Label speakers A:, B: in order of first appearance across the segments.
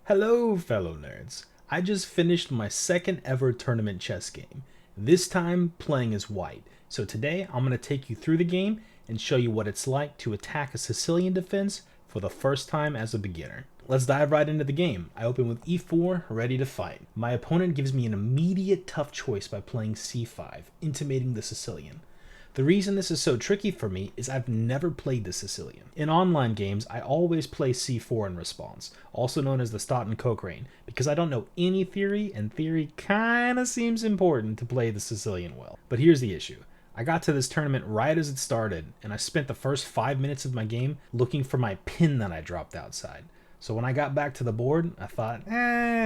A: Hello, fellow nerds. I just finished my second ever tournament chess game, this time playing as white. So today I'm going to take you through the game and show you what it's like to attack a Sicilian defense for the first time as a beginner. Let's dive right into the game. I open with e4, ready to fight. My opponent gives me an immediate tough choice by playing c5, intimating the Sicilian. The reason this is so tricky for me is I've never played the Sicilian. In online games, I always play c4 in response, also known as the Stoughton-Cochrane, because I don't know any theory, and theory kinda seems important to play the Sicilian well. But here's the issue. I got to this tournament right as it started, and I spent the first 5 minutes of my game looking for my pin that I dropped outside. So when I got back to the board, I thought,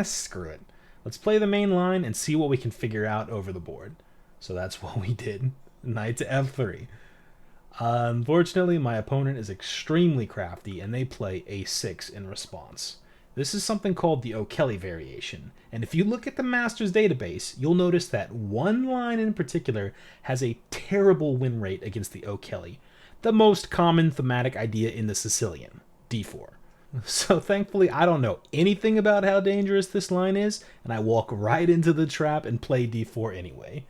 A: screw it. Let's play the main line and see what we can figure out over the board. So that's what we did. Knight to f3. Unfortunately, my opponent is extremely crafty and they play a6 in response. This is something called the O'Kelly variation, and if you look at the Masters database, you'll notice that one line in particular has a terrible win rate against the O'Kelly, the most common thematic idea in the Sicilian, d4. So thankfully I don't know anything about how dangerous this line is, and I walk right into the trap and play d4 anyway.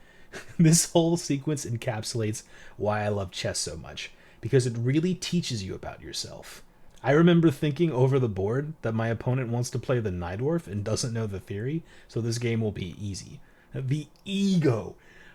A: This whole sequence encapsulates why I love chess so much, because it really teaches you about yourself. I remember thinking over the board that my opponent wants to play the Najdorf and doesn't know the theory, so this game will be easy. The ego!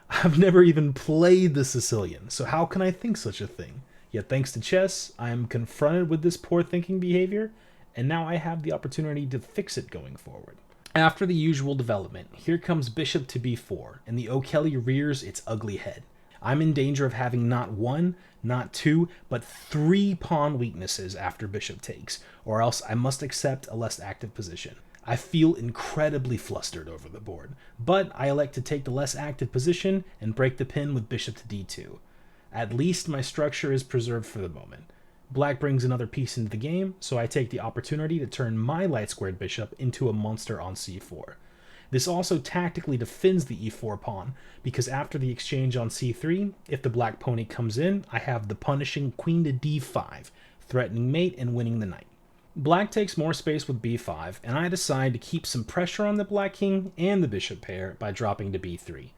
A: I've never even played the Sicilian, so how can I think such a thing? Yet thanks to chess, I am confronted with this poor thinking behavior, and now I have the opportunity to fix it going forward. After the usual development, here comes bishop to b4, and the O'Kelly rears its ugly head. I'm in danger of having not one, not two, but three pawn weaknesses after bishop takes, or else I must accept a less active position. I feel incredibly flustered over the board, but I elect to take the less active position and break the pin with bishop to d2. At least my structure is preserved for the moment. Black brings another piece into the game, so I take the opportunity to turn my light-squared bishop into a monster on c4. This also tactically defends the e4 pawn, because after the exchange on c3, if the black pony comes in, I have the punishing queen to d5, threatening mate and winning the knight. Black takes more space with b5, and I decide to keep some pressure on the black king and the bishop pair by dropping to b3.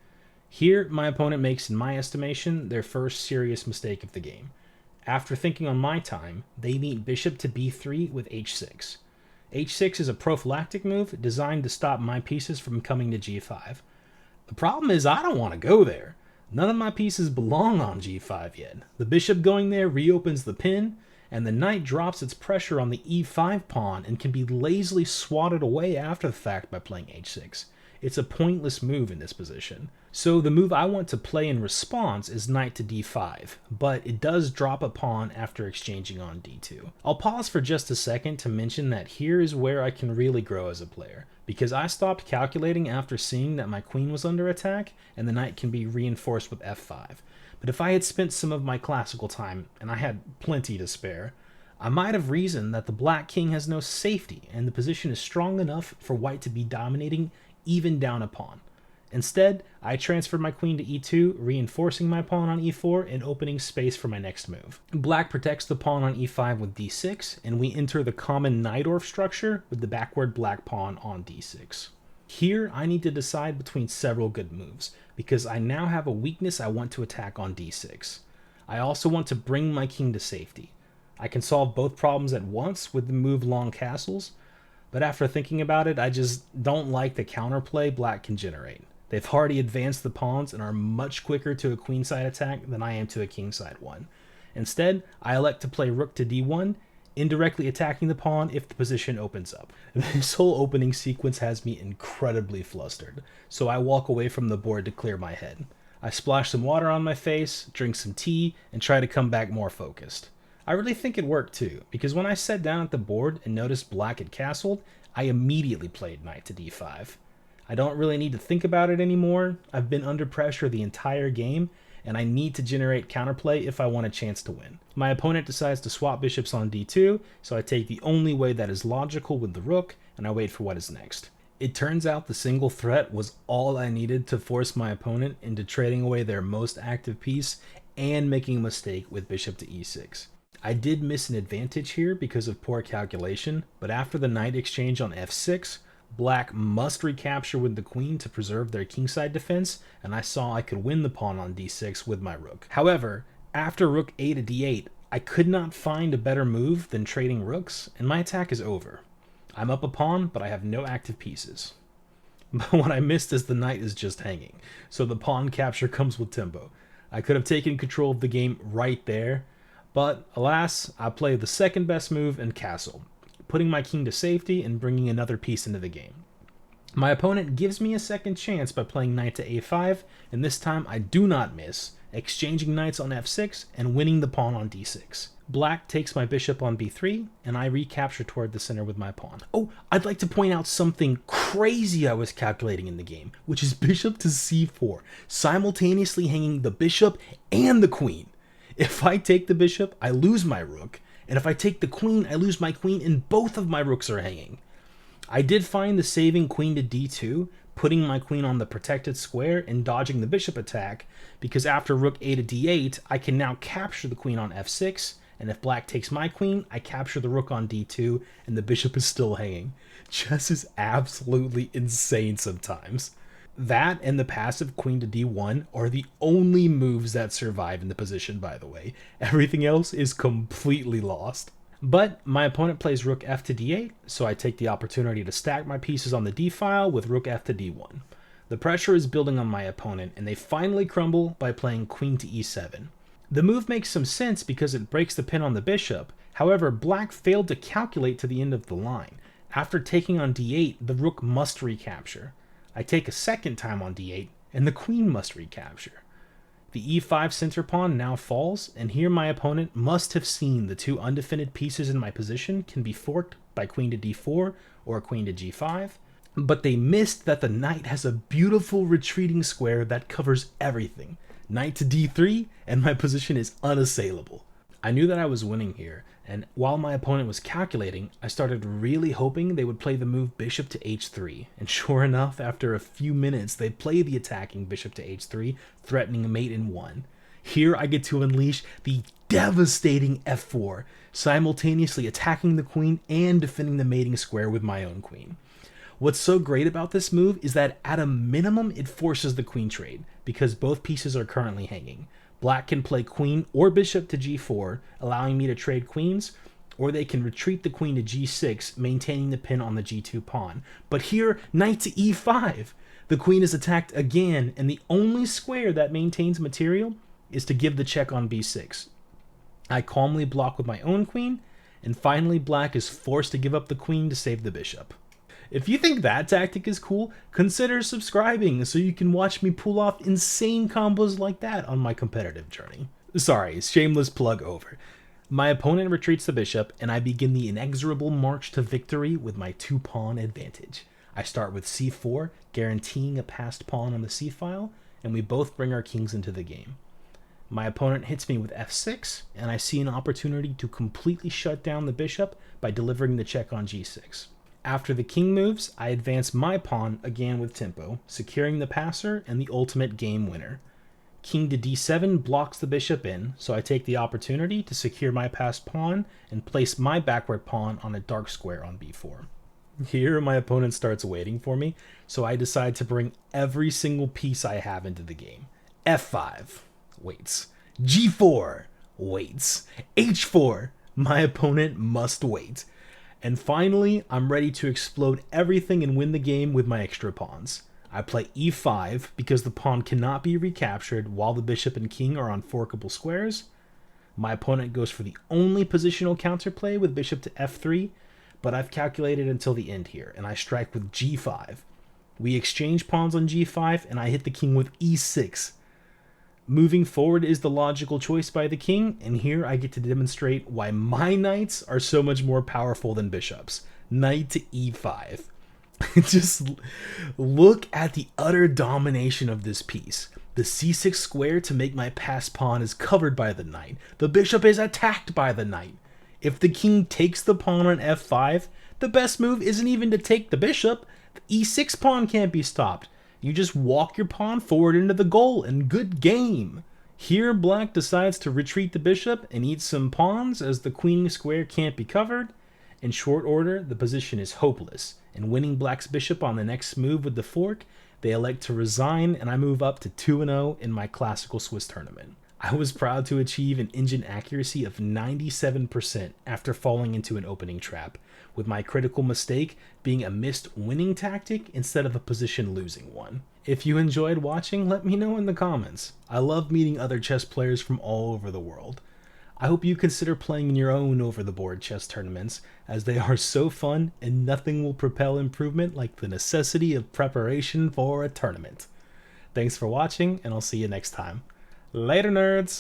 A: Here, my opponent makes, in my estimation, their first serious mistake of the game. After thinking on my time, they meet bishop to b3 with h6. h6 is a prophylactic move designed to stop my pieces from coming to g5. The problem is I don't want to go there. None of my pieces belong on g5 yet. The bishop going there reopens the pin, and the knight drops its pressure on the e5 pawn and can be lazily swatted away after the fact by playing h6. It's a pointless move in this position. So the move I want to play in response is knight to d5, but it does drop a pawn after exchanging on d2. I'll pause for just a second to mention that here is where I can really grow as a player, because I stopped calculating after seeing that my queen was under attack and the knight can be reinforced with f5. But if I had spent some of my classical time, and I had plenty to spare, I might have reasoned that the black king has no safety and the position is strong enough for white to be dominating even down a pawn. Instead, I transferred my queen to e2, reinforcing my pawn on e4 and opening space for my next move. Black protects the pawn on e5 with d6, and we enter the common Najdorf structure with the backward black pawn on d6. Here, I need to decide between several good moves, because I now have a weakness I want to attack on d6. I also want to bring my king to safety. I can solve both problems at once with the move long castles, but after thinking about it, I just don't like the counterplay black can generate. They've already advanced the pawns and are much quicker to a queenside attack than I am to a kingside one. Instead, I elect to play rook to d1, indirectly attacking the pawn if the position opens up. This whole opening sequence has me incredibly flustered, so I walk away from the board to clear my head. I splash some water on my face, drink some tea, and try to come back more focused. I really think it worked too, because when I sat down at the board and noticed black had castled, I immediately played knight to d5. I don't really need to think about it anymore. I've been under pressure the entire game, and I need to generate counterplay if I want a chance to win. My opponent decides to swap bishops on d2, so I take the only way that is logical with the rook, and I wait for what is next. It turns out the single threat was all I needed to force my opponent into trading away their most active piece and making a mistake with bishop to e6. I did miss an advantage here because of poor calculation, but after the knight exchange on f6, black must recapture with the queen to preserve their kingside defense, and I saw I could win the pawn on d6 with my rook. However, after rook a to d8, I could not find a better move than trading rooks, and my attack is over. I'm up a pawn, but I have no active pieces. But what I missed is the knight is just hanging, so the pawn capture comes with tempo. I could have taken control of the game right there, but alas, I play the second best move and castle, putting my king to safety and bringing another piece into the game. My opponent gives me a second chance by playing knight to a5, and this time I do not miss, exchanging knights on f6 and winning the pawn on d6. Black takes my bishop on b3, and I recapture toward the center with my pawn. Oh, I'd like to point out something crazy I was calculating in the game, which is bishop to c4, simultaneously hanging the bishop and the queen. If I take the bishop, I lose my rook, and if I take the queen, I lose my queen, and both of my rooks are hanging. I did find the saving queen to d2, putting my queen on the protected square and dodging the bishop attack, because after rook a to d8, I can now capture the queen on f6, and if black takes my queen, I capture the rook on d2, and the bishop is still hanging. Chess is absolutely insane sometimes. That and the passive queen to d1 are the only moves that survive in the position, by the way. Everything else is completely lost. But my opponent plays rook f to d8, so I take the opportunity to stack my pieces on the d-file with rook f to d1. The pressure is building on my opponent, and they finally crumble by playing queen to e7. The move makes some sense because it breaks the pin on the bishop. However, black failed to calculate to the end of the line. After taking on d8, the rook must recapture. I take a second time on d8, and the queen must recapture. The e5 center pawn now falls, and here my opponent must have seen the two undefended pieces in my position can be forked by queen to d4 or queen to g5, but they missed that the knight has a beautiful retreating square that covers everything. Knight to d3, and my position is unassailable. I knew that I was winning here, and while my opponent was calculating, I started really hoping they would play the move bishop to h3, and sure enough, after a few minutes, they play the attacking bishop to h3, threatening a mate in 1. Here I get to unleash the devastating f4, simultaneously attacking the queen and defending the mating square with my own queen. What's so great about this move is that at a minimum it forces the queen trade, because both pieces are currently hanging. Black can play queen or bishop to g4, allowing me to trade queens, or they can retreat the queen to g6, maintaining the pin on the g2 pawn. But here, knight to e5! The queen is attacked again, and the only square that maintains material is to give the check on b6. I calmly block with my own queen, and finally black is forced to give up the queen to save the bishop. If you think that tactic is cool, consider subscribing so you can watch me pull off insane combos like that on my competitive journey. Sorry, shameless plug over. My opponent retreats the bishop, and I begin the inexorable march to victory with my 2-pawn advantage. I start with c4, guaranteeing a passed pawn on the c-file, and we both bring our kings into the game. My opponent hits me with f6, and I see an opportunity to completely shut down the bishop by delivering the check on g6. After the king moves, I advance my pawn again with tempo, securing the passer and the ultimate game winner. King to d7 blocks the bishop in, so I take the opportunity to secure my passed pawn and place my backward pawn on a dark square on b4. Here, my opponent starts waiting for me, so I decide to bring every single piece I have into the game. f5, waits. g4, waits. h4, my opponent must wait. And finally, I'm ready to explode everything and win the game with my extra pawns. I play e5 because the pawn cannot be recaptured while the bishop and king are on forkable squares. My opponent goes for the only positional counterplay with bishop to f3, but I've calculated until the end here, and I strike with g5. We exchange pawns on g5, and I hit the king with e6. Moving forward is the logical choice by the king, and here I get to demonstrate why my knights are so much more powerful than bishops. Knight to e5. Just look at the utter domination of this piece. The c6 square to make my passed pawn is covered by the knight. The bishop is attacked by the knight. If the king takes the pawn on f5, the best move isn't even to take the bishop. The e6 pawn can't be stopped. You just walk your pawn forward into the goal, and good game. Here, black decides to retreat the bishop and eat some pawns as the queen square can't be covered. In short order, the position is hopeless, and winning black's bishop on the next move with the fork, they elect to resign and I move up to 2-0 in my classical Swiss tournament. I was proud to achieve an engine accuracy of 97% after falling into an opening trap, with my critical mistake being a missed winning tactic instead of a position losing one. If you enjoyed watching, let me know in the comments. I love meeting other chess players from all over the world. I hope you consider playing in your own over-the-board chess tournaments, as they are so fun and nothing will propel improvement like the necessity of preparation for a tournament. Thanks for watching, and I'll see you next time. Later, nerds!